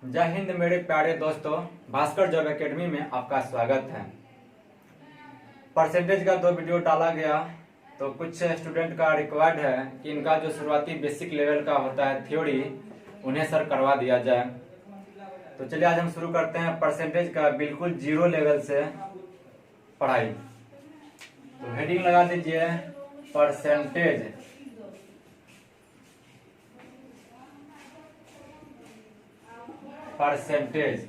जय हिंद मेरे प्यारे दोस्तों, भास्कर जॉब एकेडमी में आपका स्वागत है। परसेंटेज का 2 वीडियो डाला गया तो कुछ स्टूडेंट का रिक्वायर्ड है कि इनका जो शुरुआती बेसिक लेवल का होता है थ्योरी, उन्हें सर करवा दिया जाए। तो चलिए आज हम शुरू करते हैं परसेंटेज का बिल्कुल जीरो लेवल से पढ़ाई। तो हेडिंग लगा दीजिए परसेंटेज। परसेंटेज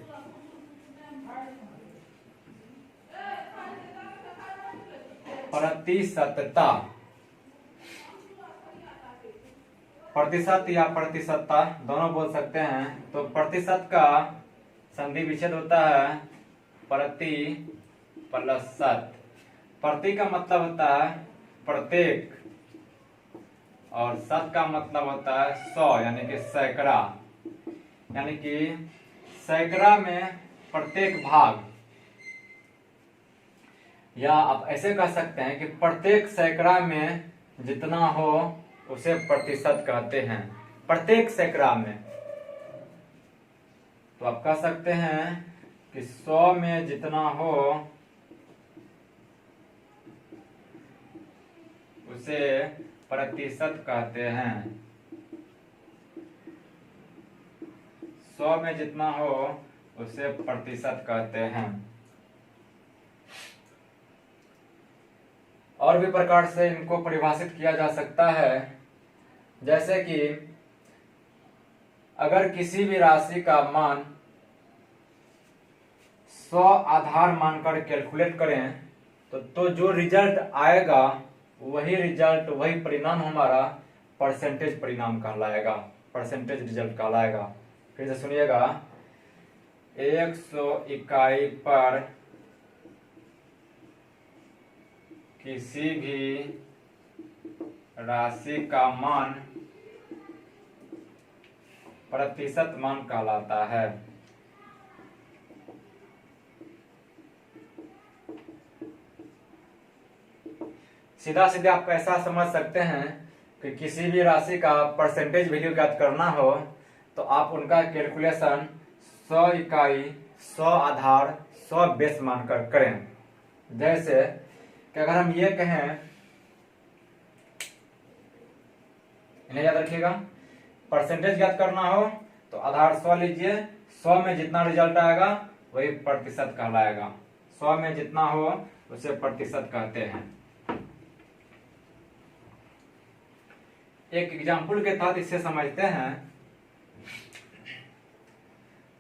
प्रतिशतता, प्रतिशत या प्रतिशतता दोनों बोल सकते हैं। तो प्रतिशत का संधि विच्छेद होता है प्रति प्लस शत। प्रति का मतलब होता है प्रत्येक और शत का मतलब होता है 100 यानी कि सैकड़ा, यानी कि सैकड़ा में प्रत्येक भाग, या आप ऐसे कह सकते हैं कि प्रत्येक सैकड़ा में जितना हो उसे प्रतिशत कहते हैं। प्रत्येक सैकड़ा में तो आप कह सकते हैं कि 100 में जितना हो उसे प्रतिशत कहते हैं। 100 में जितना हो उसे प्रतिशत कहते हैं। और भी प्रकार से इनको परिभाषित किया जा सकता है, जैसे कि अगर किसी भी राशि का मान 100 आधार मानकर कैलकुलेट करें तो जो रिजल्ट आएगा वही रिजल्ट, वही परिणाम हमारा परसेंटेज परिणाम कहलाएगा, परसेंटेज रिजल्ट कहलाएगा। फिर से सुनिएगा, 100 इकाई पर किसी भी राशि का मान प्रतिशत मान कहलाता है। सीधा सीधा आप ऐसा समझ सकते हैं कि किसी भी राशि का परसेंटेज वैल्यू ज्ञात करना हो तो आप उनका कैलकुलेशन 100 इकाई 100 आधार 100 बेस मानकर करें। जैसे कि अगर हम ये कहें, इन्हें याद रखिएगा, परसेंटेज ज्ञात करना हो तो आधार 100 लीजिए, 100 में जितना रिजल्ट आएगा वही प्रतिशत कहलाएगा। 100 में जितना हो उसे प्रतिशत कहते हैं। एक एग्जाम्पल के तहत इसे समझते हैं।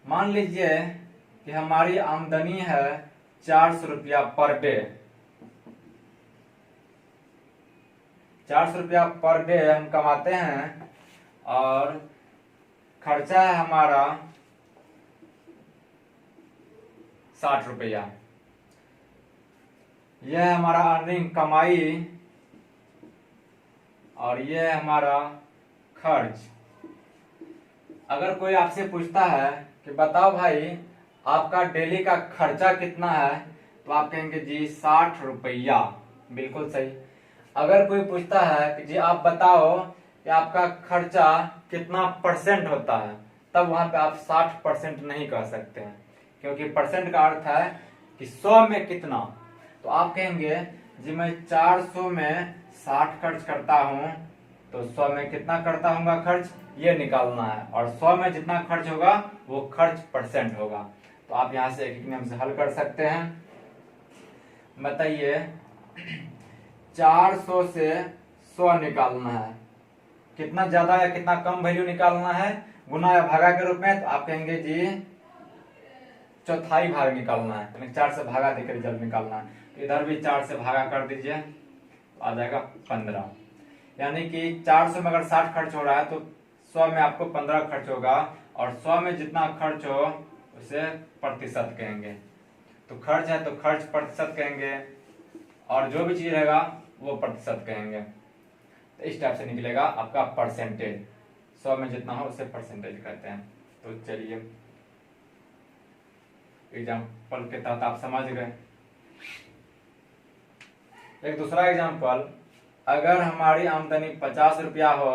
मान लीजिए कि हमारी आमदनी है 400 रुपया पर डे। 400 रुपया पर डे हम कमाते हैं और खर्चा है हमारा 60 रुपया। यह है हमारा अर्निंग, कमाई, और यह है हमारा खर्च। अगर कोई आपसे पूछता है कि बताओ भाई आपका डेली का खर्चा कितना है, तो आप कहेंगे जी 60 रुपया। बिल्कुल सही। अगर कोई पूछता है कि जी आप बताओ कि आपका खर्चा कितना परसेंट होता है, तब वहां पे आप 60% नहीं कह सकते हैं, क्योंकि परसेंट का अर्थ है कि 100 में कितना। तो आप कहेंगे जी मैं 400 में 60 खर्च करता हूं, तो 100 में कितना करता हूँ खर्च, ये निकालना है, और 100 में जितना खर्च होगा वो खर्च परसेंट होगा। तो आप यहां से एक एक नियम से हल कर सकते हैं। बताइए, 400 से 100 निकालना है, कितना ज्यादा या कितना कम वैल्यू निकालना है, गुना या भागा के रूप में। तो आप कहेंगे जी चौथाई भाग निकालना है, यानी 4 से भागा देकर रिजल्ट निकालना है। तो इधर भी 4 से भागा कर दीजिए, तो आ जाएगा 15। यानी कि 400 में अगर 60 खर्च हो रहा है तो 100 में आपको 15 खर्च होगा, और 100 में जितना खर्च हो उसे प्रतिशत कहेंगे। तो खर्च है तो खर्च प्रतिशत कहेंगे, और जो भी चीज रहेगा वो प्रतिशत कहेंगे। तो इस टाइप से निकलेगा आपका परसेंटेज। 100 में जितना हो उसे परसेंटेज कहते हैं। तो चलिए एग्जाम्पल के तहत आप समझ गए। एक दूसरा एग्जाम्पल, अगर हमारी आमदनी 50 रुपया हो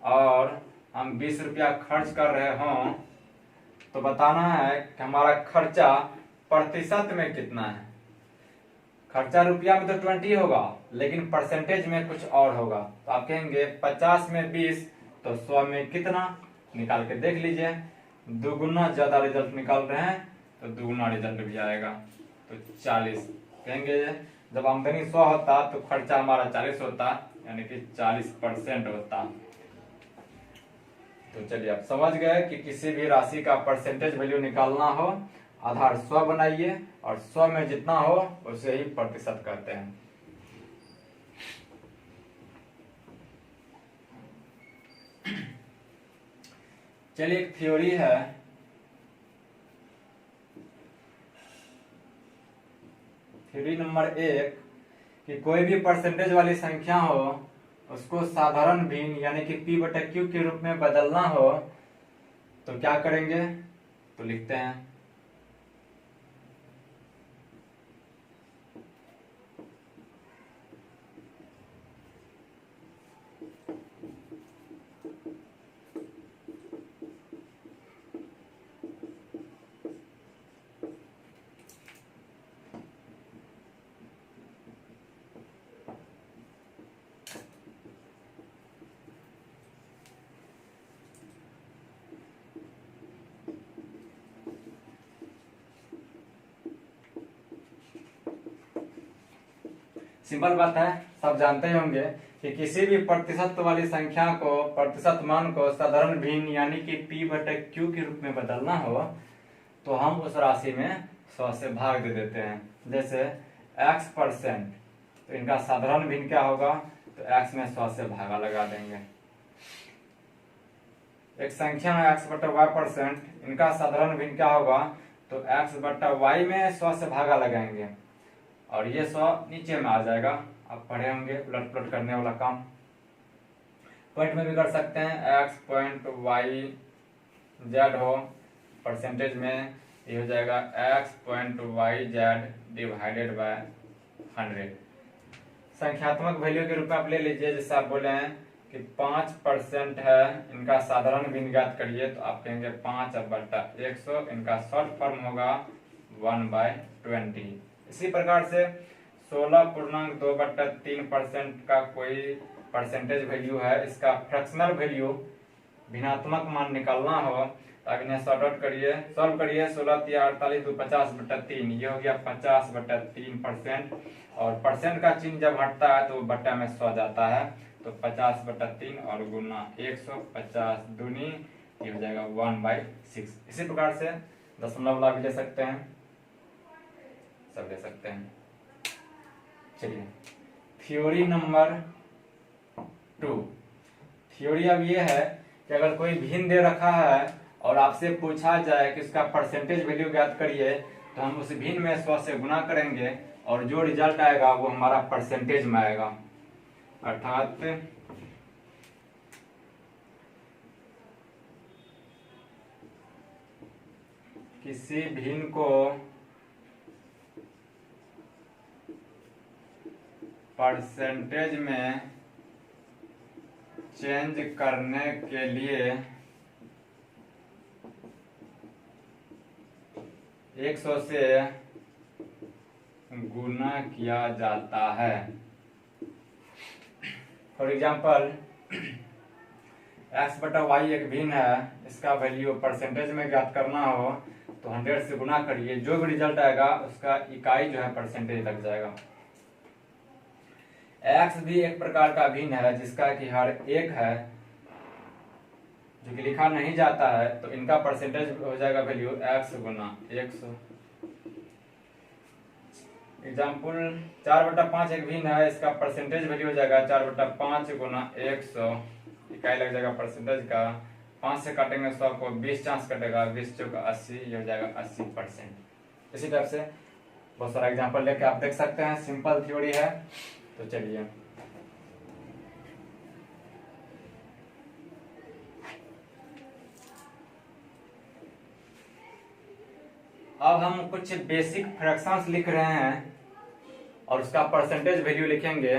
और हम 20 रुपया खर्च कर रहे हों तो बताना है कि हमारा खर्चा प्रतिशत में कितना है। खर्चा रुपया में तो 20 होगा, लेकिन परसेंटेज में कुछ और होगा। तो आप कहेंगे 50 में 20 तो 100 में कितना, निकाल के देख लीजिए। दुगुना ज्यादा रिजल्ट निकाल रहे हैं तो दुगुना रिजल्ट भी आएगा, तो 40। कहेंगे जब आमदनी 100 होता तो खर्चा हमारा 40 होता, यानी कि 40% होता। तो चलिए आप समझ गए कि किसी भी राशि का परसेंटेज वैल्यू निकालना हो, आधार 100 बनाइए और 100 में जितना हो उसे ही प्रतिशत कहते हैं। चलिए एक थ्योरी है, थ्योरी नंबर 1 कि कोई भी परसेंटेज वाली संख्या हो उसको साधारण भिन्न यानी कि P बटा Q के रूप में बदलना हो तो क्या करेंगे, तो लिखते हैं सिंपल बात है, सब जानते ही होंगे कि किसी भी प्रतिशत वाली संख्या को, प्रतिशत मान को साधारण भिन्न यानी कि P बटे Q के रूप में बदलना हो तो हम उस राशि में 100 से भाग दे देते हैं। जैसे x%, तो इनका साधारण भिन्न क्या होगा, तो x में 100 से भागा लगा देंगे। एक संख्या है x बटा y%, इनका साधारण भिन्न क्या होगा, तो x बटा y में 100 से भागा लगाएंगे और ये 100 नीचे में आ जाएगा। आप पढ़े होंगे उलट पुलट करने वाला काम, पॉइंट में भी कर सकते हैं। x पॉइंट y z हो, परसेंटेज में ये हो जाएगा x point y z divided by 100। संख्यात्मक वैल्यू के रूप में आप ले लीजिए, जैसे आप बोले हैं कि 5% है, इनका साधारण भिन्न ज्ञात करिए, तो आप कहेंगे 5 बटा 100, इनका शॉर्ट फॉर्म होगा 1/20। इसी प्रकार से 16.2/3% का कोई परसेंटेज वैल्यू है, इसका फ्रैक्शनल वैल्यू भिन्नात्मक मान निकालना हो तो आप इन्हें सॉर्ट आउट करिए, सॉल्व करिए। 16 या 48 तो 50/3, ये हो गया 50/3%। और परसेंट का चिन्ह जब हटता है तो बट्टा में 100 जाता है, तो 50/3 और गुना 150 दूनी ये हो जाएगा 1/6। इसी प्रकार से दशमलव ला भी ले सकते हैं, सब ले सकते हैं। चलिए थ्योरी नंबर 2। थ्योरी अब ये है कि अगर कोई भिन्न दे रखा है और आपसे पूछा जाए कि उसका परसेंटेज वैल्यू ज्ञात करिए, तो हम उस भिन्न में 100 से गुना करेंगे और जो रिजल्ट आएगा वो हमारा परसेंटेज में आएगा। अर्थात किसी भिन्न को परसेंटेज में चेंज करने के लिए 100 से गुना किया जाता है। फॉर एग्जाम्पल x बटा y एक भिन्न है, इसका वैल्यू परसेंटेज में ज्ञात करना हो तो 100 से गुना करिए, जो भी रिजल्ट आएगा उसका इकाई जो है परसेंटेज लग जाएगा। x भी एक प्रकार का भिन्न है जिसका कि हर एक है, जो कि लिखा नहीं जाता है, तो इनका परसेंटेज हो जाएगा वैल्यू x गुना 100। एग्जाम्पल 4/5 एक भिन्न है, इसका परसेंटेज वैल्यू हो जाएगा 4/5 गुना 100, इकाई लग जाएगा परसेंटेज का। 5 से काटेंगे 100 को, 20 चांस कटेगा, 20 चौका 80, ये हो जाएगा 80%। इसी टाइप से बहुत सारा एग्जाम्पल लेके आप देख सकते हैं, सिंपल थ्योरी है। तो चलिए अब हम कुछ बेसिक फ्रैक्शंस लिख रहे हैं और उसका परसेंटेज वैल्यू लिखेंगे।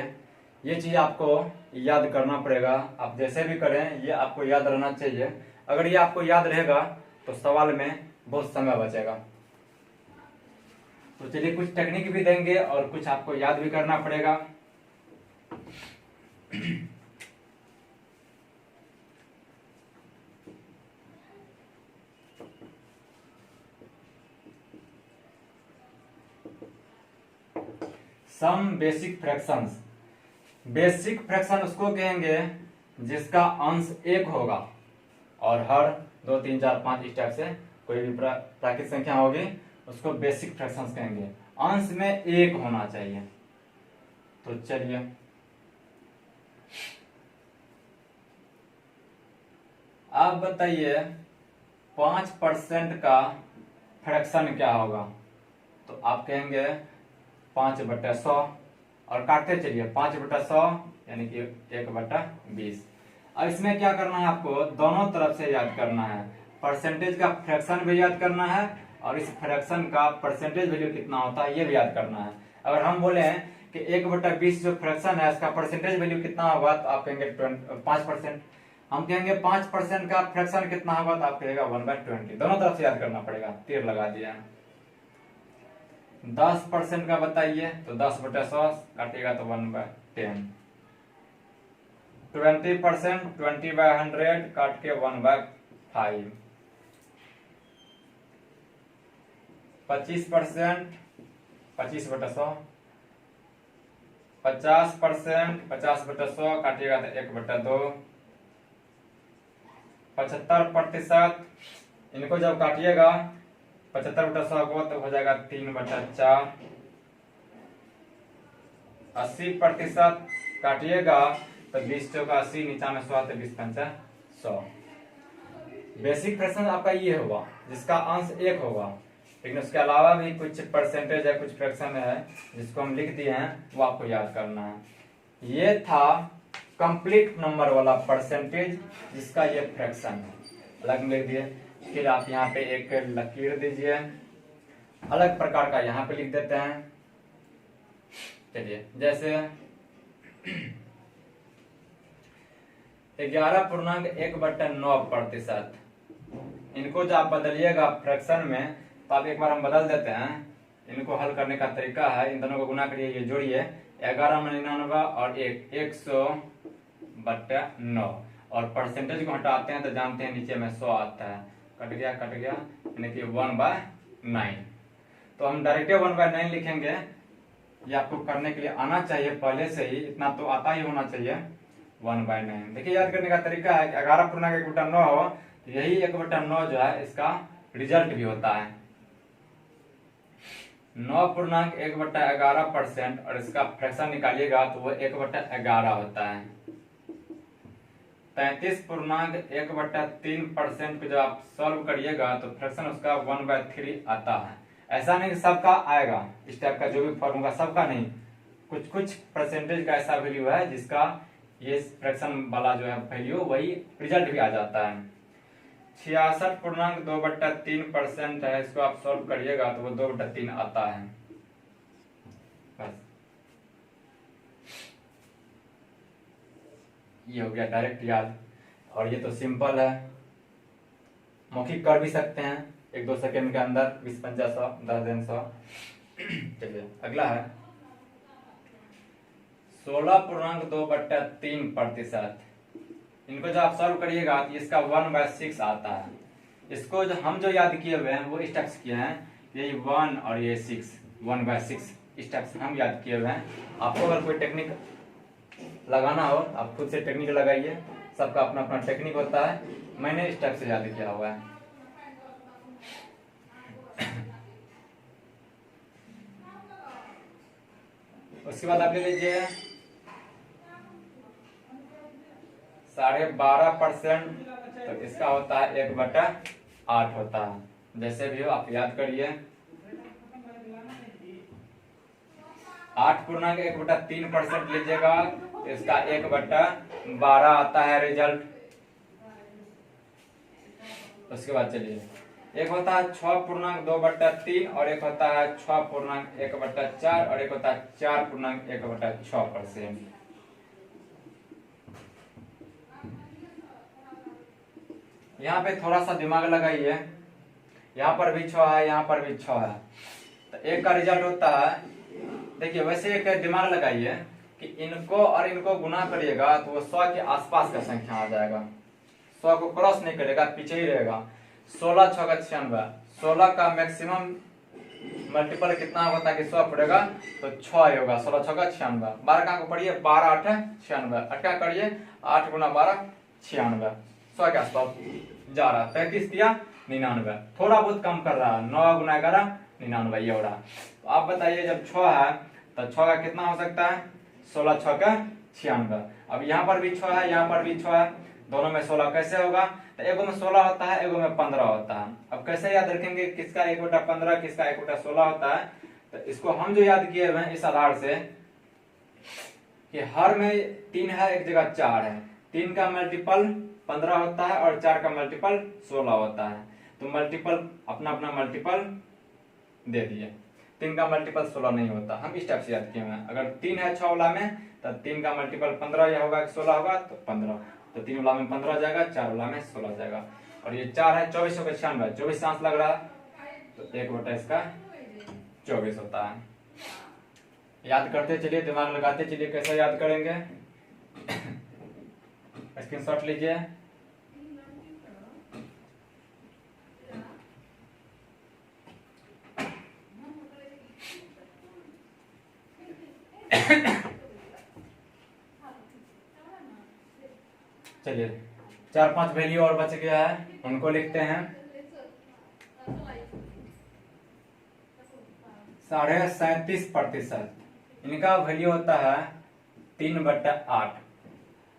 ये चीज आपको याद करना पड़ेगा, आप जैसे भी करें ये आपको याद रहना चाहिए। अगर ये आपको याद रहेगा तो तो सवाल में बहुत समय बचेगा। तो चलिए कुछ टेक्निक भी देंगे और कुछ आपको याद भी करना पड़ेगा। Some basic fractions. Basic fraction उसको कहेंगे जिसका अंश एक होगा और हर 2, 3, 4, 5 इस टाइप से कोई भी प्राकृतिक संख्या होगी उसको बेसिक फ्रैक्शंस कहेंगे। अंश में एक होना चाहिए। तो चलिए आप बताइए 5% का फ्रैक्शन क्या होगा। तो आप कहेंगे 5/100 और काटते चलिए 5/100 यानी कि 1/20। अब इसमें क्या करना है, आपको दोनों तरफ से याद करना है। परसेंटेज का फ्रैक्शन भी याद करना है और इस फ्रैक्शन का परसेंटेज वैल्यू कितना होता है ये भी याद करना है। अगर हम बोले कि 1/20 जो फ्रैक्शन है इसका परसेंटेज वैल्यू कितना होगा तो आप कहेंगे 5%। हम कहेंगे 5% का फ्रैक्शन कितना होगा तो आप कहेगा 1/20। दोनों तरफ से याद करना पड़ेगा। तीर लगा दिया। 10% का बताइए तो 10/100 काटिएगा तो 1/10। 20% 20/100 काट के 1/5। 25% 25/100। 50% 50/100 काटिएगा तो 1/2। 75% इनको जब काटिएगा 75/100 को तो हो जाएगा 3/4। 80% काटिएगा तो 20 चौका 80, नीचा में 100 तो 20×5 100। बेसिक फ्रैक्शन आपका ये होगा जिसका अंश एक होगा, लेकिन उसके अलावा भी कुछ परसेंटेज है, कुछ फ्रैक्शन है जिसको हम लिख दिए हैं वो आपको याद करना है। ये था कंप्लीट नंबर वाला परसेंटेज जिसका ये फ्रैक्शन है। अलग में लिख दिए। फिर आप यहाँ पे एक लकीर दीजिए, अलग प्रकार का यहाँ पे लिख देते हैं। चलिए जैसे 11.1/9%। इनको जब आप बदलिएगा फ्रैक्शन में तो आप एक बार हम बदल देते हैं। इनको हल करने का तरीका है, इन दोनों को गुना करिए, ये जोड़िए 11×99 और 100/9 और परसेंटेज को हटाते हैं तो जानते हैं नीचे में 100 आता है। कट गया यानी कि 1/9। तो हम डायरेक्ट 1/9 लिखेंगे। ये आपको करने के लिए आना चाहिए पहले से ही, इतना तो आता ही होना चाहिए। 1/9 देखिए याद करने का तरीका है कि 11.1/9 हो तो यही 1/9 जो है इसका रिजल्ट भी होता है। 9.1/11% और इसका फ्रैक्शन निकालिएगा तो वो 1/11 होता है। 33.1/3% को जब आप सॉल्व करिएगा तो फ्रैक्शन उसका 1/3 आता है। ऐसा नहीं कि सबका आएगा, इस टाइप का जो भी फॉर्म होगा सबका नहीं, कुछ कुछ परसेंटेज का ऐसा वैल्यू है जिसका ये फ्रैक्शन वाला जो है वैल्यू वही रिजल्ट भी आ जाता है। 66.2/3% है, इसको आप सॉल्व करिएगा तो वो 2/3 आता है। बस ये हो गया डायरेक्ट याद। और ये तो सिंपल है, मौखिक कर भी सकते हैं 1-2 सेकेंड के अंदर। 20×5 100, 10×100। चलिए अगला है 16.2/3%। इनको जब आप सॉल्व करिएगा तो इसका 1/6 आता है। इसको जो याद किए हुए हैं वो इस टाइप से किए हैं, यही 1 और ये 6, 1/6 इस टाइप से हम याद किए हुए हैं। आपको अगर कोई टेक्निक लगाना हो आप खुद से टेक्निक लगाइए, सबका अपना अपना टेक्निक होता है। मैंने इस टाइप से याद किया हुआ है। उसके बाद आप ले लीजिए 12.5%, तो इसका होता है 1/8 होता है। जैसे भी हो आप याद करिए। 8.1/3% लीजिएगा तो इसका 1/12 आता है रिजल्ट। उसके बाद चलिए एक होता है 6.2/3 और एक होता है 6.1/4 और एक होता है 4.1/6%। यहाँ पे थोड़ा सा दिमाग लगाइए, यहाँ पर भी 6 है, यहाँ पर भी 6 है, तो एक का रिजल्ट होता है, देखिए वैसे एक दिमाग लगाइए कि इनको और इनको गुना करिएगा तो वो 100 के आसपास का संख्या आ जाएगा, 100 को क्रॉस नहीं करेगा, पीछे ही रहेगा। 16 6 का 96, 16 का मैक्सिमम मल्टीपल कितना होगा ताकि 100 पड़ेगा तो 6 होगा, 16 6 का 96, 12 का पढ़िए 12 8 96, 8 का करिए 8 गुना 12 96, 100 के आसपास जा रहा। 35 दिया 99, थोड़ा बहुत कम कर रहा है, 9 गुना 11 99 ये हो रहा। तो आप बताइए जब 6 है तो 6 का कितना हो सकता है, 16 6 का 96। अब यहाँ पर भी 6 है, यहाँ पर भी 6 है, दोनों में 16 कैसे होगा, तो एगो में 16 होता है, एगो में 15 होता है। अब कैसे याद रखेंगे किसका 1/15 किसका 1/16 होता है, तो इसको हम जो याद किए हुए हैं इस आधार से कि हर में 3 है, एक जगह 4 है, 3 का मल्टीपल 15 होता है और 4 का मल्टीपल 16 होता है, तो मल्टीपल अपना अपना मल्टीपल दे दिए। 3 का मल्टीपल 16 नहीं होता, हम इस टाइप से याद किए हैं। अगर 3 है 6 वाला में तो 3 का मल्टीपल 15 या होगा 16 होगा तो 15, तो 3 वाला में 15 जाएगा, 4 वाला में 16 जाएगा। और ये 4 है 24 होगा 96, 24 चांस लग रहा तो 1 इसका 24 होता है। याद करते चलिए, दिमाग लगाते चलिए, कैसे याद करेंगे स्क्रीनशॉट लीजिए। चलिए 4-5 वैल्यू और बच गया है, उनको लिखते हैं। 37.5%, इनका वैल्यू होता है 3/8।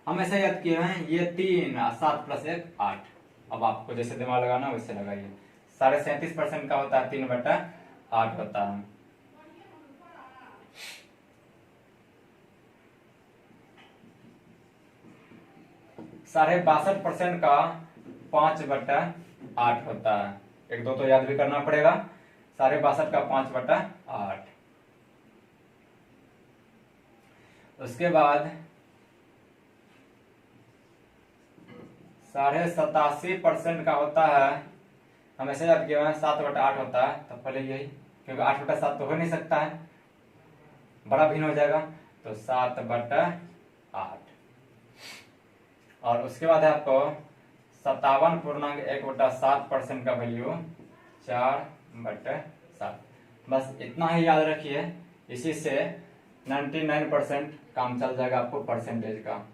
हम ऐसे याद किए हैं, ये 3 7 + 1 8। अब आपको जैसे दिमाग लगाना वैसे लगाइए। 37.5% का होता है 3/8 होता है। साढ़े 62% का 5/8 होता है। 1 2 तो याद भी करना पड़ेगा। 62.5 का 5/8। उसके बाद 87.5% का होता है, हम ऐसे याद किया है 7/8 होता है, तो पहले यही, क्योंकि 8/7 तो हो नहीं सकता है, बड़ा भिन्न हो जाएगा, तो 7/8। और उसके बाद है आपको 57.1/7% का वैल्यू 4/7। बस इतना ही याद रखिए, इसी से 99% काम चल जाएगा आपको परसेंटेज का।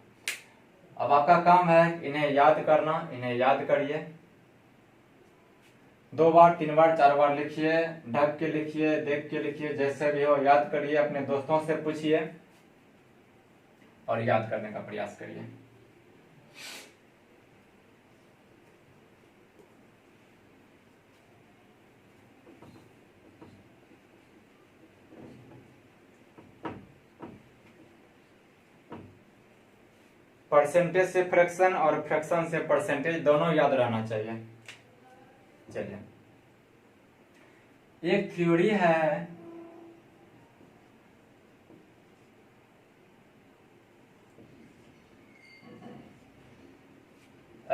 अब आपका काम है इन्हें याद करना, इन्हें याद करिए, 2 बार 3 बार 4 बार लिखिए, ढक के लिखिए, देख के लिखिए, जैसे भी हो याद करिए, अपने दोस्तों से पूछिए और याद करने का प्रयास करिए। परसेंटेज से फ्रैक्शन और फ्रैक्शन से परसेंटेज दोनों याद रहना चाहिए। चलिए, एक थ्योरी है,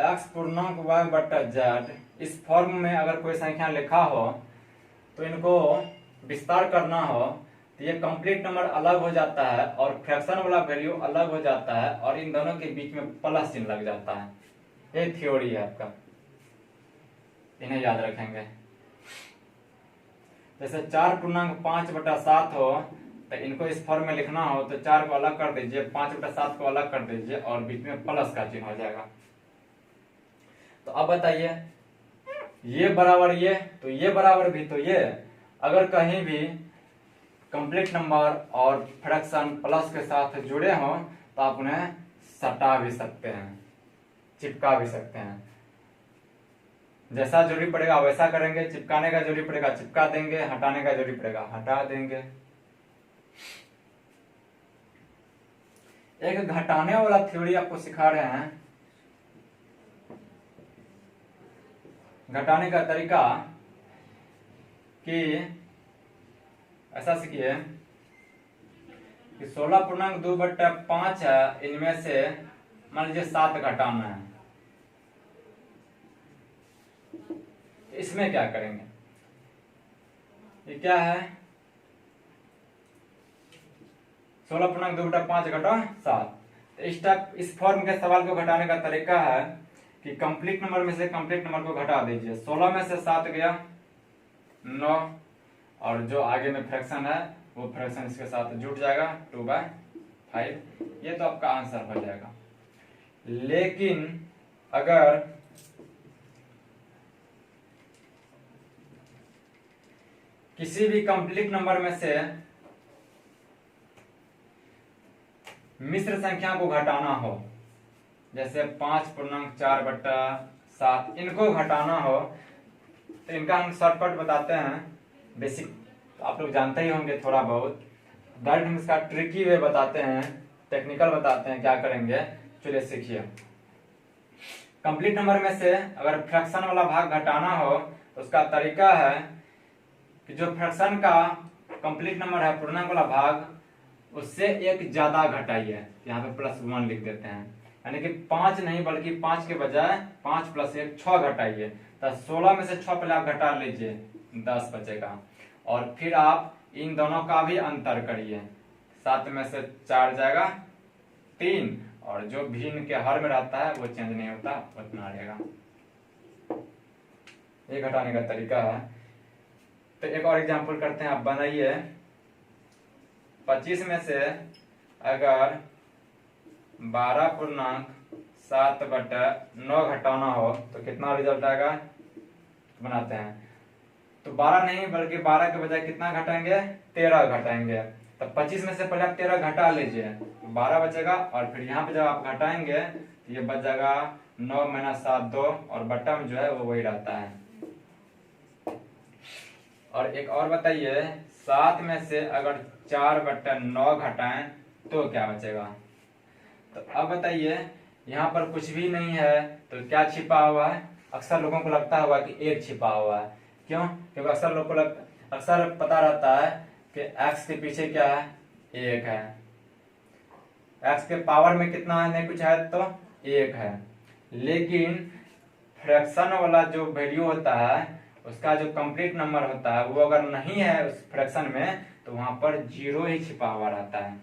x पूर्णांक y/z, इस फॉर्म में अगर कोई संख्या लिखा हो तो इनको विस्तार करना हो तो ये कंप्लीट नंबर अलग हो जाता है और फ्रैक्शन वाला वैल्यू अलग हो जाता है और इन दोनों के बीच में प्लस चिन्ह लग जाता है। ये थ्योरी है आपका, इन्हें याद रखेंगे। जैसे 4.5/7 हो तो इनको इस फॉर्म में लिखना हो तो 4 को अलग कर दीजिए, 5/7 को अलग कर दीजिए और बीच में प्लस का चिन्ह हो जाएगा। तो अब बताइए, ये बराबर ये, तो ये बराबर भी तो ये, अगर कहीं भी कंप्लीट नंबर और फ्रैक्शन प्लस के साथ जुड़े हों तो आप उन्हें सटा भी सकते हैं, चिपका भी सकते हैं। जैसा जरूरी पड़ेगा वैसा करेंगे, चिपकाने का जरूरी पड़ेगा चिपका देंगे, हटाने का जरूरी पड़ेगा हटा देंगे। एक घटाने वाला थ्योरी आपको सिखा रहे हैं। घटाने का तरीका कि ऐसा सीखिए कि 16.2/5 है, इनमें से मान लीजिए 7 घटाना है, इस इसमें क्या करेंगे, ये क्या है 16.2/5 घटा 7। इस फॉर्म के सवाल को घटाने का तरीका है कि कंप्लीट नंबर में से कंप्लीट नंबर को घटा दीजिए। 16 में से 7 गया 9, और जो आगे में फ्रैक्शन है वो फ्रैक्शन इसके साथ जुड़ जाएगा 2/5। ये तो आपका आंसर हो जाएगा। लेकिन अगर किसी भी कंप्लीट नंबर में से मिश्र संख्या को घटाना हो, जैसे 5.4/7 इनको घटाना हो, तो इनका हम शॉर्टकट बताते हैं। बेसिक आप लोग जानते ही होंगे थोड़ा बहुत, डायरेक्ट हम इसका ट्रिकी वे बताते हैं, टेक्निकल बताते हैं। क्या करेंगे, चलिए सीखिए। कंप्लीट नंबर में से अगर फ्रैक्शन वाला भाग घटाना हो तो उसका तरीका है कि जो फ्रैक्शन का कंप्लीट नंबर है पूर्णांक वाला भाग, उससे एक ज्यादा घटाइए। यहाँ पे +1 लिख देते हैं, यानी कि 5 नहीं बल्कि 5 के बजाय 5 + 1 6 घटाइए। तो 16 में से 6 पहले आप घटा लीजिए, 10 बचेगा। और फिर आप इन दोनों का भी अंतर करिए, 7 में से 4 जाएगा 3, और जो भिन्न के हर में रहता है वो चेंज नहीं होता, उतना रहेगा। ये घटाने का तरीका है। तो एक और एग्जांपल करते हैं, आप बनाइए। 25 में से अगर 12.7/9 घटाना हो तो कितना रिजल्ट आएगा, बनाते हैं। तो 12 नहीं बल्कि 12 के बजाय कितना घटाएंगे, 13 घटाएंगे। तो 25 में से पहले आप 13 घटा लीजिए, 12 बचेगा। और फिर यहाँ पे जब आप घटाएंगे तो ये बच जाएगा 9 - 7 2, और बट्टा में जो है वो वही रहता है। और एक और बताइए, 7 में से अगर 4/9 घटाएं तो क्या बचेगा। तो अब बताइए, यहाँ पर कुछ भी नहीं है तो क्या छिपा हुआ है। अक्सर लोगों को लगता होगा कि 1 छिपा हुआ है। क्यों, क्योंकि अक्सर लोगों को अक्सर पता रहता है कि x के पीछे क्या है, 1 है। x के पावर में कितना है, नहीं कुछ है तो 1 है। लेकिन फ्रैक्शन वाला जो वैल्यू होता है, उसका जो कंप्लीट नंबर होता है, वो अगर नहीं है उस फ्रैक्शन में तो वहां पर 0 ही छिपा हुआ रहता है।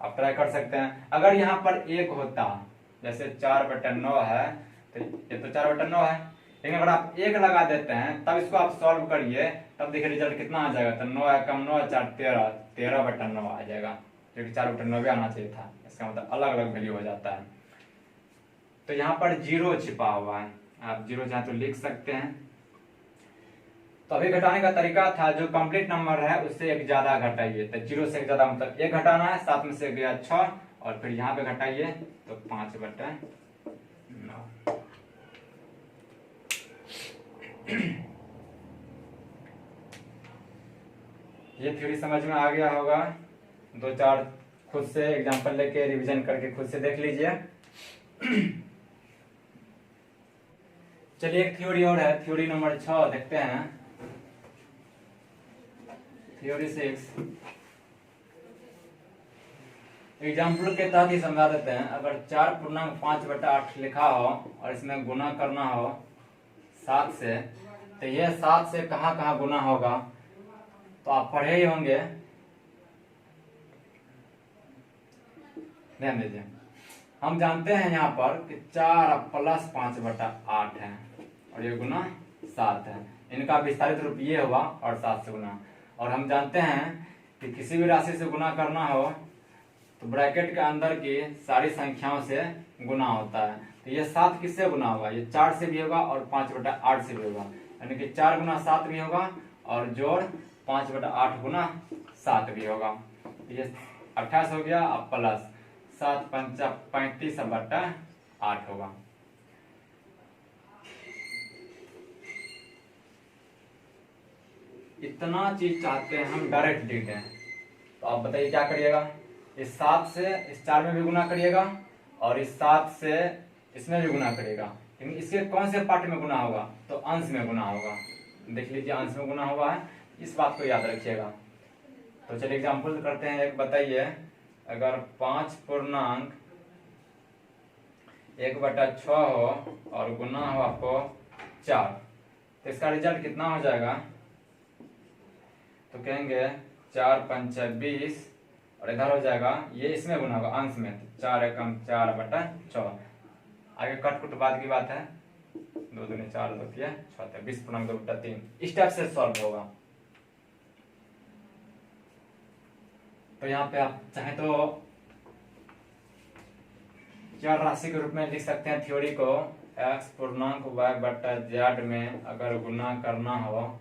आप ट्राई कर सकते हैं। अगर यहाँ पर 1 होता, जैसे 4/9 है, तो ये तो 4/9 है, लेकिन अगर आप 1 लगा देते हैं तब इसको आप सॉल्व करिए, तब देखिए रिजल्ट कितना आ जाएगा। तो 9 कम 9 4 13, 13/9 आ जाएगा, जो कि 4/9 आना चाहिए था। इसका मतलब अलग अलग वैल्यू हो जाता है। तो यहाँ पर 0 छिपा हुआ है, आप 0 चाहे तो लिख सकते हैं। तो अभी घटाने का तरीका था, जो कंप्लीट नंबर है उससे एक ज्यादा घटाइए। तो 0 से एक ज्यादा मतलब 1 घटाना है, 7 में से गया 6, और फिर यहाँ पे घटाइए तो 5/9। ये थ्योरी समझ में आ गया होगा। 2-4 खुद से एग्जांपल लेके रिवीजन करके खुद से देख लीजिए। चलिए एक थ्योरी और है, थ्योरी नंबर 6 देखते हैं। थ्योरी 6 एग्जाम्पल के तहत ही समझा देते हैं। अगर 4.5/8 लिखा हो और इसमें गुना करना हो 7 से, तो यह 7 से कहाँ कहाँ गुना होगा तो आप पढ़े ही होंगे। ध्यान दीजिए, हम जानते हैं यहाँ पर कि 4 + 5/8 है और ये गुना 7 है। इनका विस्तारित रूप ये हुआ और 7 से गुना। और हम जानते हैं कि किसी भी राशि से गुना करना हो तो ब्रैकेट के अंदर की सारी संख्याओं से गुना होता है। तो ये 7 किससे गुना होगा, ये 4 से भी होगा और 5/8 से भी होगा, यानी कि 4 × 7 भी होगा और जोड़ 5/8 × 7 भी होगा। ये 28 हो गया, अब प्लस 7 × 5 = 35/8 होगा। इतना चीज चाहते हैं हम डायरेक्ट लिख दें, तो आप बताइए क्या करिएगा। इस 7 से इस 4 में भी गुना करिएगा और इस 7 से इसमें भी गुना करिएगा। लेकिन इसके कौन से पार्ट में गुना होगा, तो अंश में गुना होगा। देख लीजिए अंश में गुना हुआ है, इस बात को याद रखिएगा। तो चलिए एग्जाम्पल करते हैं। एक बताइए, अगर 5.1/6 हो और गुना हो आपको 4, तो इसका रिजल्ट कितना हो जाएगा, तो कहेंगे 4 पंचे 20 और इधर हो जाएगा, ये इसमें गुना होगा अंश में, तो 4 एकम 4/4। आगे कट कुट बाद की बात है, 2 दूनी 4 2 तिया 6 20/2 इस टाइप से सॉल्व होगा। तो यहाँ पे आप चाहे तो चर राशि के रूप में लिख सकते हैं थ्योरी को, x पूर्णांक y/z में अगर गुना करना हो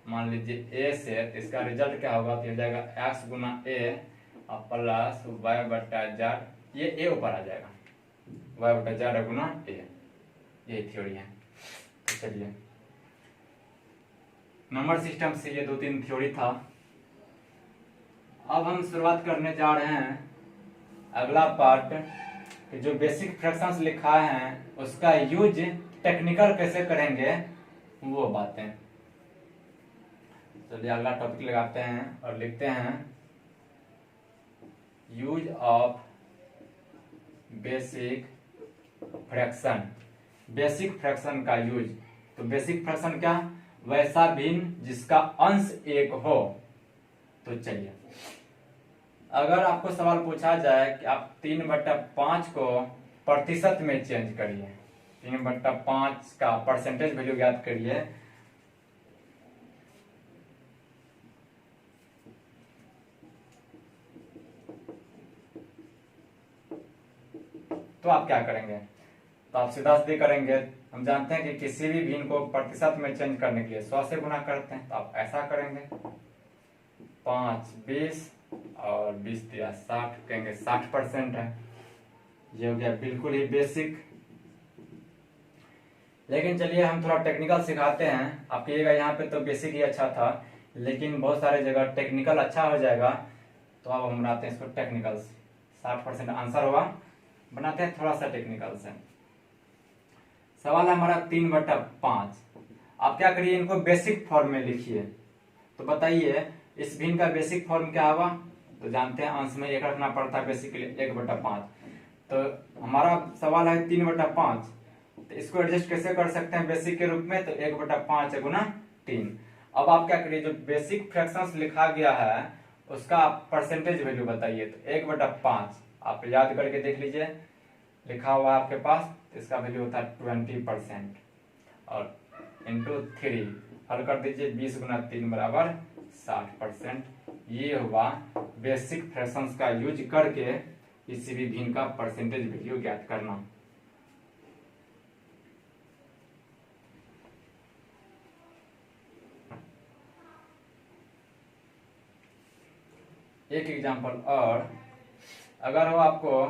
मान लीजिए a से, तो इसका रिजल्ट क्या होगा, तो हो जाएगा x गुना a और प्लस y/z, ये a ऊपर आ जाएगा, y/z गुना a, यही थ्योरी है। तो चलिए नंबर सिस्टम से ये 2-3 थ्योरी था। अब हम शुरुआत करने जा रहे हैं अगला पार्ट कि जो बेसिक फ्रैक्शंस लिखा है उसका यूज टेक्निकल कैसे करेंगे वो बातें। चलिए अगला टॉपिक लगाते हैं और लिखते हैं use of basic fraction. Basic fraction का यूज, तो बेसिक फ्रैक्शन क्या, वैसा भिन्न जिसका अंश एक हो। तो चलिए अगर आपको सवाल पूछा जाए कि आप 3/5 को प्रतिशत में चेंज करिए, 3/5 का परसेंटेज वैल्यू ज्ञात करिए, तो आप क्या करेंगे, तो आप सीधा सीधे करेंगे। हम जानते हैं कि किसी भी भिन्न को प्रतिशत में चेंज करने के लिए 100 से गुना करते हैं, तो आप ऐसा करेंगे 5 20 और 20 दिया 60, कहेंगे 60% है। ये हो गया बिल्कुल ही बेसिक। लेकिन चलिए हम थोड़ा टेक्निकल सिखाते हैं। आप कहिएगा यहाँ पे तो बेसिक ही अच्छा था, लेकिन बहुत सारे जगह टेक्निकल अच्छा हो जाएगा, तो अब हम बनाते हैं इसको टेक्निकल से। 60% आंसर होगा, बनाते हैं थोड़ा सा टेक्निकल से। सवाल है हमारा 3/5। आप क्या करिए, इनको बेसिक फॉर्म में लिखिए। तो बताइए इस भिन्न का बेसिक फॉर्म क्या होगा, तो जानते हैं अंश में 1 रखना पड़ता है बेसिकली 1/5। तो हमारा सवाल है 3/5, तो इसको एडजस्ट कैसे कर सकते हैं बेसिक के रूप में, तो 1/5 गुना 3। अब आप क्या करिए, जो बेसिक फ्रैक्शंस लिखा गया है उसका आप परसेंटेज वैल्यू बताइए। तो 1/5 आप याद करके देख लीजिए, लिखा हुआ है आपके पास, तो इसका वैल्यू होता है 20% और इंटू 3 हल कर दीजिए, 20 गुना 3 बराबर 60%। ये हुआ बेसिक फ्रैक्शंस का यूज करके किसी भी भिन्न का परसेंटेज वैल्यू ज्ञात करना। एक एग्जांपल और, अगर हो आपको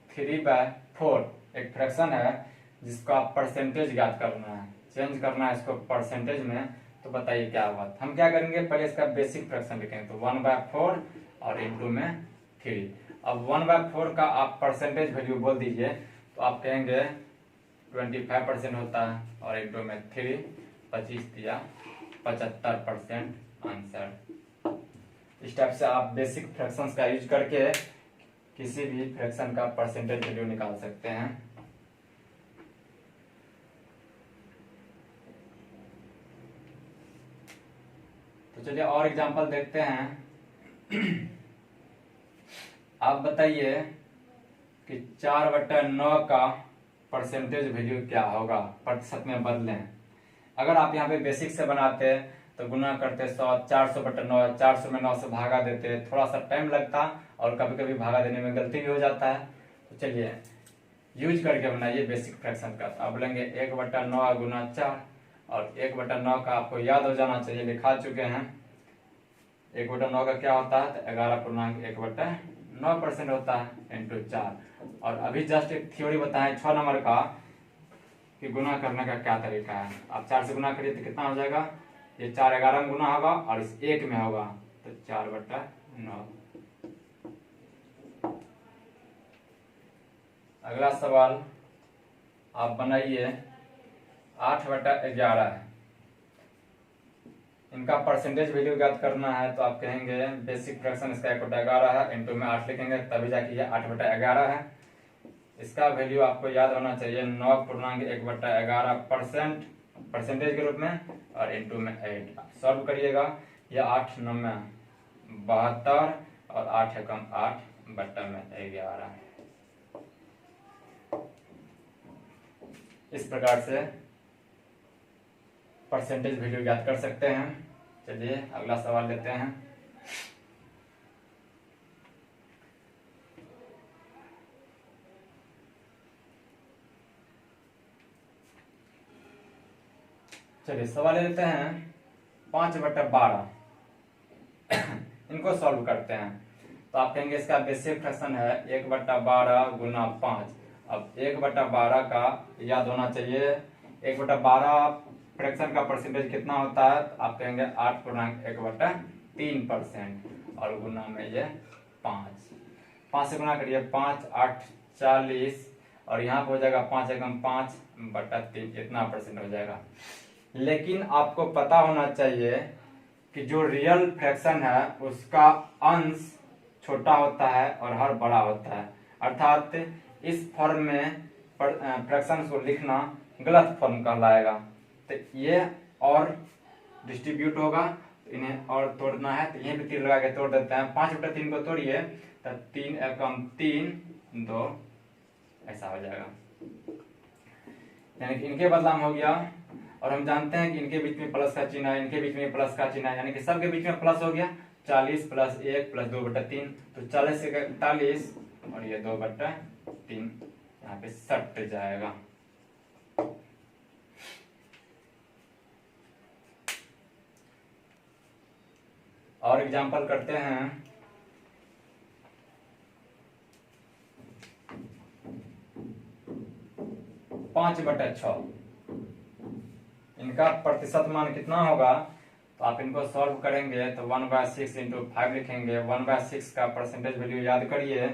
3/4 एक फ्रैक्शन है जिसका परसेंटेज ज्ञात करना है, चेंज करना है इसको परसेंटेज में, तो बताइए क्या होगा। हम क्या करेंगे, पहले इसका बेसिक फ्रैक्शन लिखेंगे, तो 1/4 और इंटू में 3। अब 1/4 का आप परसेंटेज वैल्यू बोल दीजिए, तो आप कहेंगे 25% होता है और इंटू में 3, 25 दिया 75% आंसर। इस टाइप से आप बेसिक फ्रैक्शंस का यूज करके किसी भी फ्रैक्शन का परसेंटेज वैल्यू निकाल सकते हैं। तो चलिए और एग्जांपल देखते हैं। आप बताइए कि 4/9 का परसेंटेज वैल्यू क्या होगा, प्रतिशत में बदलें। अगर आप यहाँ पे बेसिक से बनाते तो गुना करते 100, 400/9, 400 में 9 से भागा देते, थोड़ा सा टाइम लगता और कभी कभी भागा देने में गलती भी हो जाता है। तो चलिए यूज करके बनाइए बेसिक फ्रैक्शन का। तो आप लेंगे 1/9 गुना 4 और 1/9 का आपको याद हो जाना चाहिए, लिखा चुके हैं। 1/9 का क्या होता है, तो 11.1/9% होता है इंटू 4। और अभी जस्ट एक थ्योरी बताएं 6 नंबर का कि गुना करने का क्या तरीका है। आप 4 से गुना करिए तो कितना हो जाएगा, ये 4 11 में गुना होगा और इस 1 में होगा, तो 4/9। अगला सवाल आप बनाइए 8/11 है, इनका परसेंटेज वैल्यू ज्ञात करना है। तो आप कहेंगे बेसिक फ्रैक्शन इसका 1/11 है, इंटू में 8 लिखेंगे तभी जाके ये 8/11 है। इसका वैल्यू आपको याद होना चाहिए 9.1/11% परसेंटेज के रूप में और इनटू में 8। सॉल्व करिएगा, ये 8 9 में 72 और 8 एकम 8 बट्टा में 11। इस प्रकार से परसेंटेज वैल्यू ज्ञात कर सकते हैं। चलिए अगला सवाल लेते हैं। चलिए सवाल लेते हैं 5/12। इनको सॉल्व करते हैं। तो आप कहेंगे इसका बेसिक फ्रैक्शन है 1/12 गुना 5। अब 1/12 का याद होना चाहिए, 1/12 फ्रैक्शन का परसेंटेज कितना होता है? तो आप कहेंगे 8/1/3% और गुना में ये 5 से गुना करिए, 5 8 40 और यहाँ पे हो जाएगा 5 एकम 5/3, इतना परसेंट हो जाएगा। लेकिन आपको पता होना चाहिए कि जो रियल फ्रैक्शन है उसका अंश छोटा होता है और हर बड़ा होता है, अर्थात इस फॉर्म में फ्रैक्शन को लिखना गलत फॉर्म कहलाएगा। तो ये और डिस्ट्रीब्यूट होगा, तो इन्हें और तोड़ना है, तो यहीं पे तीर लगा के तोड़ देते हैं। 5/3 को तोड़िए तो 3 एकम 3 2 ऐसा हो जाएगा, यानी कि इनके बदला में हो गया। और हम जानते हैं कि इनके बीच में प्लस का चिन्ह है, इनके बीच में प्लस का चिन्ह है, यानी कि सबके बीच में प्लस हो गया। 40 + 1 + 2/3 तो 40 से 41 और ये 2/3 यहाँ पे सट जाएगा। और एग्जांपल करते हैं। पांच बटा 6 इनका प्रतिशत मान कितना होगा? तो आप इनको सॉल्व करेंगे तो 1/6 × 5 लिखेंगे। 1/6 का परसेंटेज वैल्यू याद करिए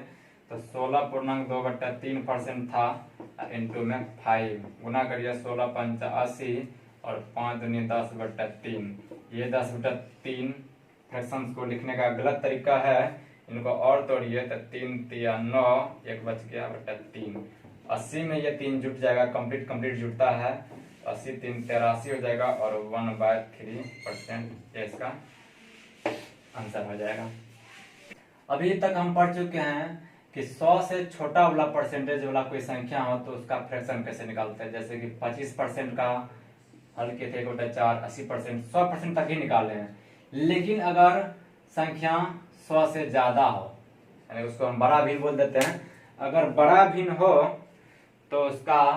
तो 16.2/3% था, इनटू में 5 गुना करिए 16 × 5 = 80 और 5 दूनी 10/3। ये 10/3 फ्रैक्शंस को लिखने का गलत तरीका है, इनको और तोड़िए तो 3 × 9 1 बच गया /3। 80 में ये 3 जुट जाएगा, कंप्लीट जुटता है। 80 3 83 हो जाएगा और 1/3% ये इसका आंसर हो जाएगा। अभी तक हम पढ़ चुके हैं कि 100 से छोटा वाला परसेंटेज वाला कोई संख्या हो तो उसका फ्रैक्शन कैसे निकालते हैं। जैसे कि 25% का हल के थे 1/4, 80%, 100% तक ही निकाले हैं। लेकिन अगर संख्या 100 से ज्यादा हो, यानी उसको हम बड़ा भिन्न बोल देते हैं, अगर बड़ा भिन्न हो तो उसका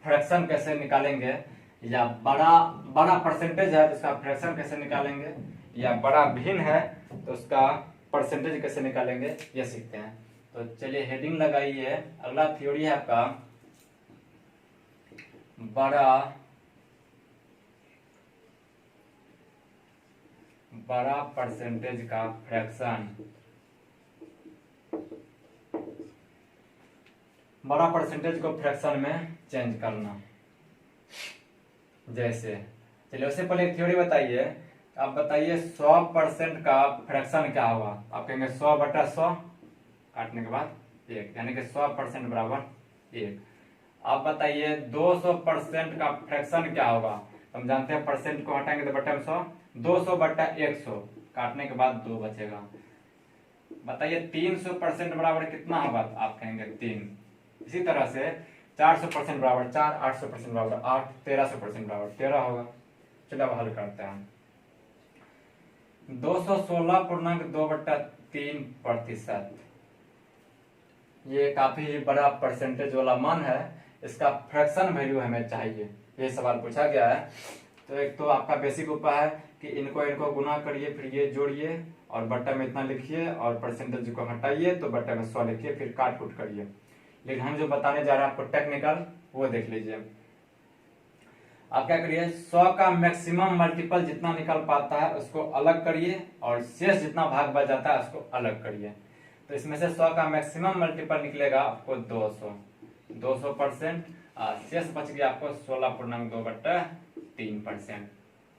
फ्रैक्शन कैसे निकालेंगे, या बड़ा परसेंटेज है तो उसका फ्रैक्शन कैसे निकालेंगे, या बड़ा भिन्न है तो उसका परसेंटेज कैसे निकालेंगे, ये सीखते हैं। तो चलिए हेडिंग लगाइए। अगला थ्योरी है आपका बड़ा परसेंटेज का फ्रैक्शन। बड़ा परसेंटेज को फ्रैक्शन में चेंज करना। जैसे चलिए उससे पहले एक थ्योरी बताइए। आप बताइए 100% का फ्रैक्शन क्या होगा? आप कहेंगे 100/100 काटने के बाद 1, यानी कि 100% बराबर 1। आप बताइए 200% का फ्रैक्शन क्या होगा? हम जानते हैं परसेंट को हटाएंगे तो बटे में 100, 200/100 काटने के बाद 2 बचेगा। बताइए 300% बराबर कितना होगा? तो आप कहेंगे 3। इसी तरह से 400% बराबर 4, 800% बराबर 8, 1300% बराबर 13 होगा। चलो अब हल करते हैं। 216.2/3%, ये काफी बड़ा परसेंटेज वाला मान है। इसका फ्रैक्शन वैल्यू हमें चाहिए, ये सवाल पूछा गया है। तो एक तो आपका बेसिक उपाय है कि इनको गुना करिए, फिर ये जोड़िए और बट्टा में इतना लिखिए और परसेंटेज को हटाइए तो बट्टा में 100 लिखिए, फिर काट कूट करिए। लेकिन हम जो बताने जा रहे हैं आपको टेक्निकल, वो देख लीजिए। आप क्या करिए, 100 का मैक्सिमम मल्टीपल जितना निकल पाता है उसको अलग करिए और शेष जितना भाग बच जाता है उसको अलग करिए। तो इसमें से 100 का मैक्सिमम मल्टीपल निकलेगा आपको 200%, शेष बच गया आपको 16.2/3%।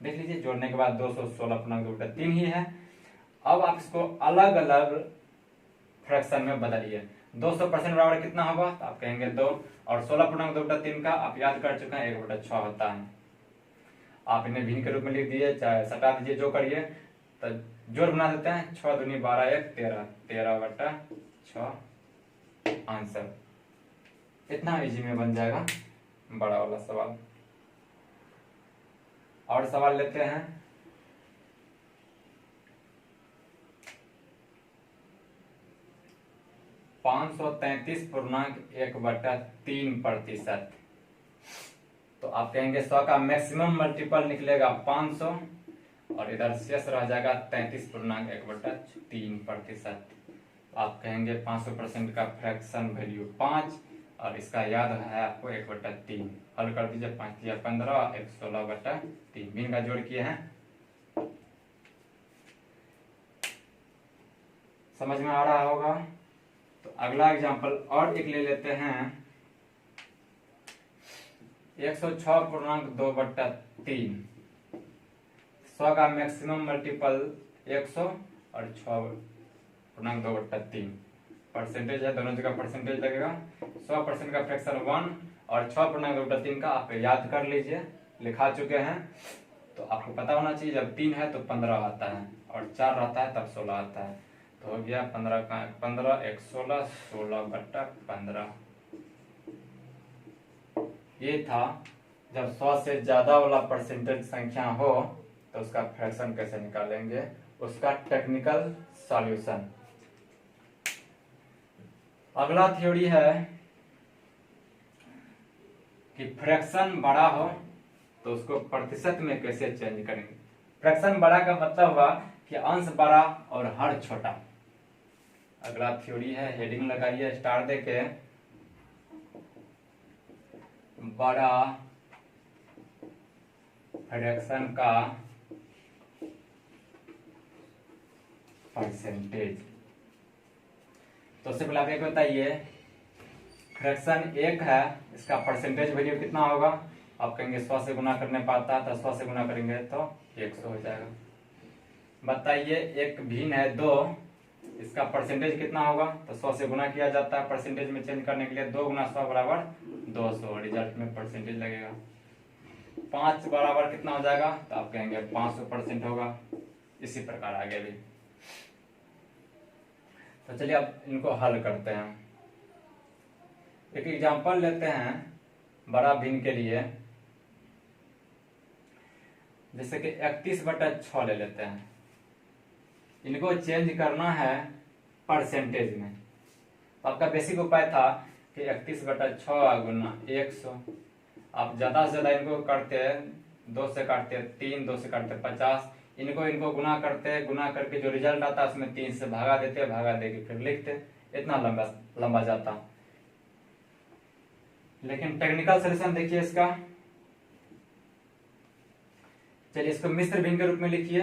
देख लीजिए, जोड़ने के बाद 216.2/3 ही है। अब आप इसको अलग अलग फ्रैक्शन में बदलिए। 200% बराबर कितना होगा? तो आप कहेंगे 2, और 16.2/3 का आप याद कर चुके हैं 1/6 होता है। आप इन्हें भिन्न के रूप में लिख दिए, चाहे सटा दीजिए, जो करिए। तो जोड़ बना देते हैं, 6 दूनी 12 1 13, 13/6 आंसर। इतना इजी में बन जाएगा बड़ा वाला सवाल। और सवाल लेते हैं। (533.1/3%) तो आप कहेंगे 100 का मैक्सिमम मल्टीपल निकलेगा 500 और इधर शेष रह जाएगा 33.1/3%। आप कहेंगे 500% का फ्रैक्शन वैल्यू 5 और इसका याद है आपको 1/3। हल कर दीजिए, 5 या 15, 1 16/3। मीन का जोड़ किए हैं, समझ में आ रहा होगा। तो अगला एग्जांपल और एक ले लेते हैं। 106.2/3। 100 का मैक्सिमम मल्टीपल 100 और 6.2/3। परसेंटेज है, दोनों जगह परसेंटेज लगेगा। 100% का फ्रैक्शन 1 और 6.2/3 का आप याद कर लीजिए, लिखा चुके हैं। तो आपको पता होना चाहिए, जब 3 है तो 15 आता है और 4 रहता है तब 16 आता है। तो हो गया 15 का 15, 1 16, 16/15। ये था जब 100 से ज्यादा वाला परसेंटेज संख्या हो तो उसका फ्रैक्शन कैसे निकालेंगे, उसका टेक्निकल सॉल्यूशन। अगला थ्योरी है कि फ्रैक्शन बड़ा हो तो उसको प्रतिशत में कैसे चेंज करेंगे। फ्रैक्शन बड़ा का मतलब हुआ कि अंश बड़ा और हर छोटा। अगला थ्योरी है, हेडिंग लगाइए स्टार देके, बड़ा फ्रैक्शन का परसेंटेज। तो उससे पहले आप एक बताइए, फ्रैक्शन 1 है, इसका परसेंटेज वैल्यू कितना होगा। आप कहेंगे 100 से गुना करने पाता है तो 100 से गुना करेंगे तो 100 हो जाएगा। बताइए एक भिन्न है 2, इसका परसेंटेज कितना होगा। तो 100 से गुना किया जाता है परसेंटेज में चेंज करने के लिए। 2 गुना 100 बराबर 200, रिजल्ट में परसेंटेज लगेगा। 5 बराबर कितना हो जाएगा, तो आप कहेंगे 500% होगा। इसी प्रकार आगे भी। तो चलिए अब इनको हल करते हैं। एक एग्जांपल लेते हैं बड़ा भिन्न के लिए, जैसे कि 31/6 ले लेते हैं। इनको चेंज करना है परसेंटेज में। तो आपका बेसिक उपाय था कि 31/6 गुना 100। आप ज्यादा से ज्यादा इनको करते, 2 से काटते 3, 2 से काटते 50, इनको गुना करते, गुना करके जो रिजल्ट आता उसमें 3 से भागा देते, भागा देके फिर लिखते। इतना लंबा जाता। लेकिन टेक्निकल सॉल्यूशन देखिए इसका। चलिए इसको मिश्र भिन्न के रूप में लिखिए।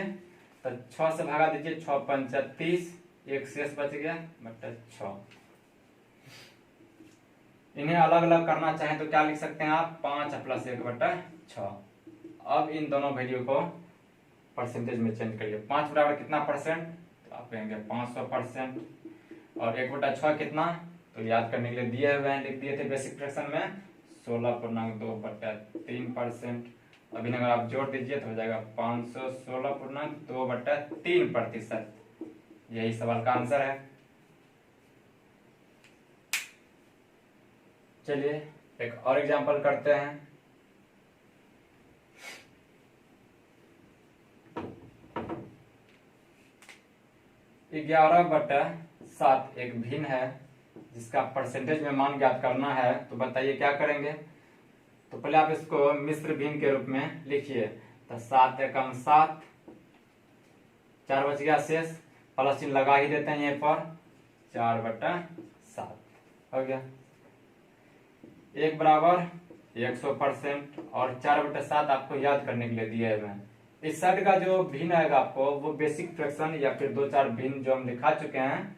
तो 6 से भागा दीजिए, 6 पंचा 30, एक शेष बच गया बटा 6। इन्हें अलग अलग करना चाहें तो क्या लिख सकते हैं आप, 5 + 1/6। अब इन दोनों वैल्यू को परसेंटेज में चेंज करिए। 5 बराबर कितना परसेंट, तो आप कहेंगे 500%। और 1/6 कितना, तो याद करने के लिए दिए हुए हैं, लिख दिए थे बेसिक फ्रैक्शन में 16.2/3%। अब इन्हें अगर आप जोड़ दीजिए तो हो जाएगा 516.2/3%। यही सवाल का आंसर है। चलिए एक और एग्जांपल करते हैं। ये 11/7 एक भिन्न है जिसका परसेंटेज में मान ज्ञात करना है। तो बताइए क्या करेंगे। तो पहले आप इसको मिश्र भिन्न के रूप में लिखिए। तो 7 एकम 7, 4 बच गया शेष, प्लस चिन्ह लगा ही देते हैं यहीं पर, 4/7 हो गया। 1 बराबर 100% और 4/7 आपको याद करने के लिए दिए हुए हैं। इस साइड का जो भिन्न आएगा आपको वो बेसिक फ्रैक्शन या फिर 2-4 भिन्न जो हम लिखा चुके हैं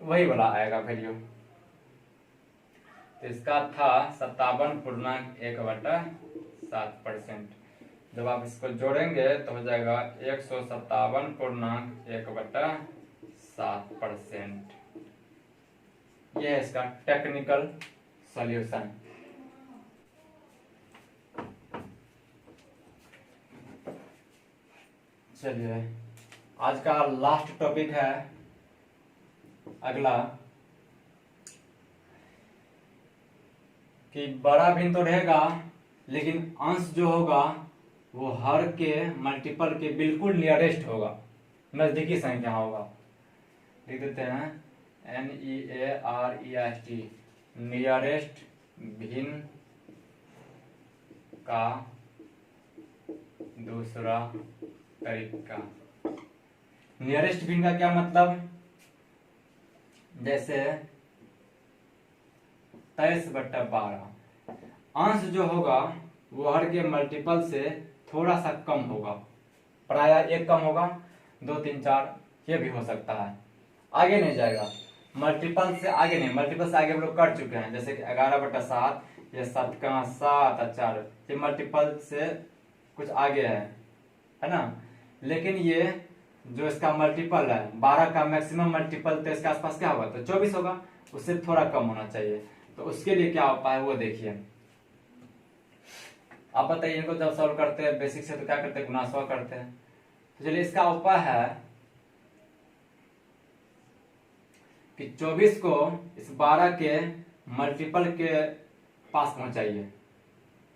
वही वाला आएगा वैल्यू। तो इसका था 57.1/7%। जब आप इसको जोड़ेंगे तो हो जाएगा 157.1/7%। यह है इसका टेक्निकल सॉल्यूशन। चलिए आज का लास्ट टॉपिक है अगला कि बड़ा भिन्न तो रहेगा लेकिन अंश जो होगा वो हर के मल्टीपल के बिल्कुल नियरेस्ट होगा, नजदीकी संख्या होगा। लिख देते हैं NEAREST, नियरेस्ट भिन्न का दूसरा तरीका। नियरेस्ट भिन्न का क्या मतलब, जैसे 23/12 अंश जो होगा वो हर के मल्टीपल से थोड़ा सा कम होगा, प्रायः 1 कम होगा, 2 3 4 ये भी हो सकता है, आगे नहीं जाएगा। मल्टीपल से आगे नहीं, मल्टीपल से आगे हम लोग कर चुके हैं, जैसे कि 11/7, ये 7 का 7 और 4, ये मल्टीपल से कुछ आगे है ना। लेकिन ये जो इसका मल्टीपल है 12 का मैक्सिमम मल्टीपल तो इसके आसपास क्या होगा, तो 24 होगा, उससे थोड़ा कम होना चाहिए। तो उसके लिए क्या उपाय है वो देखिए। आप बताइए, इनको जब सॉल्व करते हैं बेसिक से तो क्या करते हैं, गुणा 100 करते हैं। तो चलिए इसका उपाय है कि 24 को इस 12 के मल्टीपल के पास पहुंचाइए,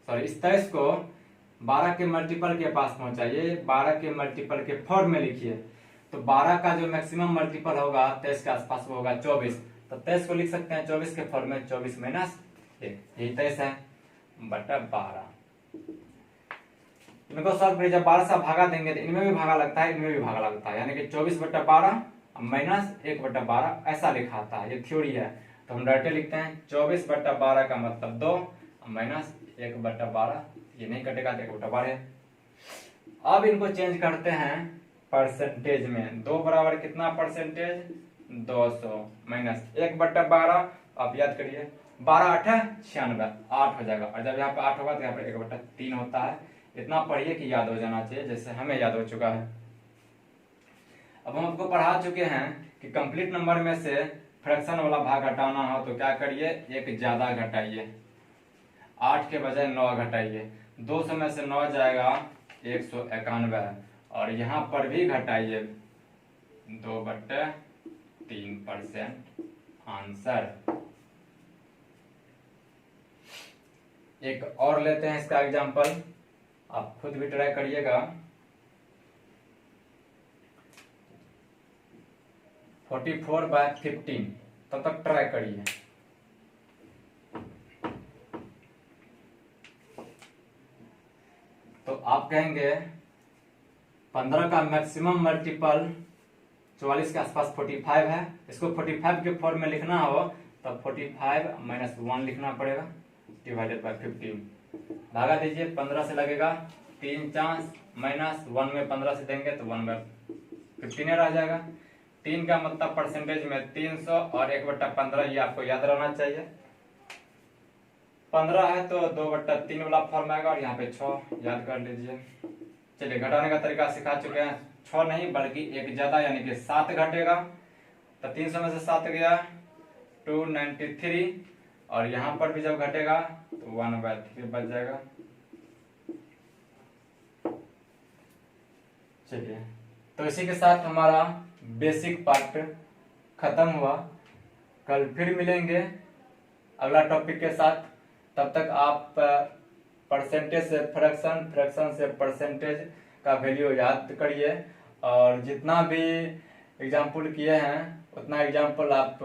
सॉरी इस 23 को 12 के मल्टीपल के पास पहुंचाइए, 12 के मल्टीपल के फॉर्म में लिखिए। तो 12 का जो मैक्सिमम मल्टीपल होगा 23 के आसपास वो होगा 24, तो 23 को लिख सकते हैं 24 के फॉर्म में 24 माइनस 1, यही 23 है बटा 12। इनको सॉल्व करिए, जब 12 से भागा देंगे तो इनमें भी भागा लगता है, इनमें भी भागा लगता है, यानी कि 24/12 माइनस 1/12 ऐसा लिखा आता है, ये थ्योरी है। तो हम डायरेक्ट लिखते हैं 24/12 का मतलब 2 माइनस 1/12, ये नहीं कटेगा तो 1/12 है। अब इनको चेंज करते हैं परसेंटेज में, 2 बराबर कितना परसेंटेज, 200 माइनस 1/12, आप याद करिए 12 8 96, 8 हो जाएगा, और जब यहाँ पे 8 होगा तो यहाँ पे 1/3 होता है। इतना पढ़िए कि याद हो जाना चाहिए, जैसे हमें याद हो चुका है। अब हम आपको पढ़ा चुके हैं कि कंप्लीट नंबर में से फ्रैक्शन वाला भाग घटाना हो तो क्या करिए, एक ज्यादा घटाइए, 8 के बजाय 9 घटाइए, 200 में से 9 जाएगा 191, और यहाँ पर भी घटाइए 2/3% आंसर। एक और लेते हैं इसका एग्जांपल, आप खुद भी ट्राई करिएगा। 44/15, तब तक ट्राई करिए। तो आप कहेंगे 15 का मैक्सिमम मल्टीपल 44 के आसपास 45 है, इसको 45 के फॉर्म में लिखना हो तब 45 माइनस 1 लिखना पड़ेगा, डिवाइडेड बाय 15, भागा दीजिए, 15 से लगेगा 3 चांस माइनस 1 में 15 से देंगे तो 1/15 रह जाएगा। 3 का मतलब परसेंटेज में 300 और 1/15, ये आपको याद रहना चाहिए। 15 है तो 2/3 वाला फॉर्म आएगा, और यहाँ पे 6 याद कर लीजिए। चलिए घटाने का तरीका सिखा चुके हैं, 6 नहीं बल्कि एक ज्यादा यानी कि 7 घटेगा, तो 300 में से 7 गया 293, और यहाँ पर भी जब घटेगा तो 1/3 बच जाएगा। चलिए तो इसी के साथ हमारा बेसिक पार्ट खत्म हुआ, कल फिर मिलेंगे अगला टॉपिक के साथ। तब तक आप परसेंटेज से फ्रैक्शन, फ्रैक्शन से परसेंटेज का वैल्यू याद करिए, और जितना भी एग्जाम्पल किए हैं उतना एग्जाम्पल आप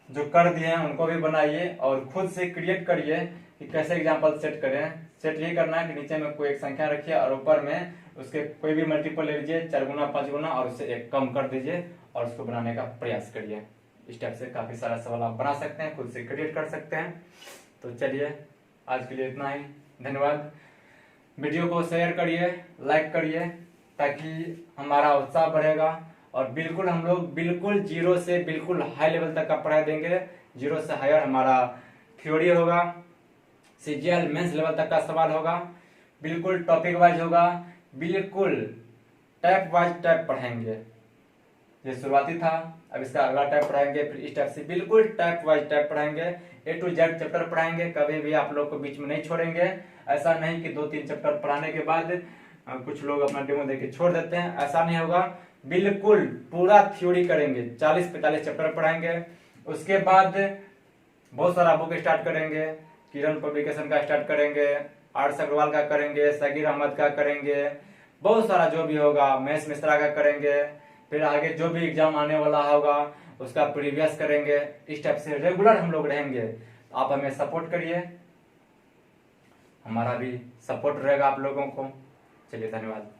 जो कर दिए हैं उनको भी बनाइए, और खुद से क्रिएट करिए कि कैसे एग्जाम्पल सेट करें। सेट यही करना है कि नीचे में कोई एक संख्या रखिए और ऊपर में उसके कोई भी मल्टीपल ले लीजिए, 4 गुना 5 गुना, और उससे एक कम कर दीजिए और उसको बनाने का प्रयास करिए। इस टाइप से काफी सारा सवाल आप बना सकते हैं, खुद से क्रिएट कर सकते हैं। तो चलिए आज के लिए इतना ही, धन्यवाद। वीडियो को शेयर करिए, लाइक करिए, ताकि हमारा उत्साह बढ़ेगा, और बिल्कुल हम लोग बिल्कुल जीरो से बिल्कुल हाई लेवल तक का पढ़ाई देंगे। जीरो से हायर हमारा थ्योरी होगा, CGL मेंस लेवल तक का सवाल होगा, बिल्कुल टॉपिक वाइज होगा, बिल्कुल टाइप वाइज टाइप पढ़ाएंगे। ये शुरुआती था, अब इसका अगला टाइप पढ़ाएंगे, फिर इस टाइप से बिल्कुल टाइप वाइज टाइप पढ़ाएंगे, A to Z चैप्टर पढ़ाएंगे, कभी भी आप लोग को बीच में नहीं छोड़ेंगे। ऐसा नहीं कि 2-3 चैप्टर पढ़ाने के बाद कुछ लोग अपना डेमो देके छोड़ देते हैं, ऐसा नहीं होगा। बिल्कुल पूरा थ्योरी करेंगे, 40-45 चैप्टर पढ़ाएंगे। उसके बाद बहुत सारा बुक स्टार्ट करेंगे, किरण पब्लिकेशन का स्टार्ट करेंगे, आर्ट्स अग्रवाल का करेंगे, सगीर अहमद का करेंगे, बहुत सारा जो भी होगा, महेश मिश्रा का करेंगे। फिर आगे जो भी एग्जाम आने वाला होगा उसका प्रीवियस करेंगे। इस टाइप से रेगुलर हम लोग रहेंगे। आप हमें सपोर्ट करिए, हमारा भी सपोर्ट रहेगा आप लोगों को। चलिए, धन्यवाद।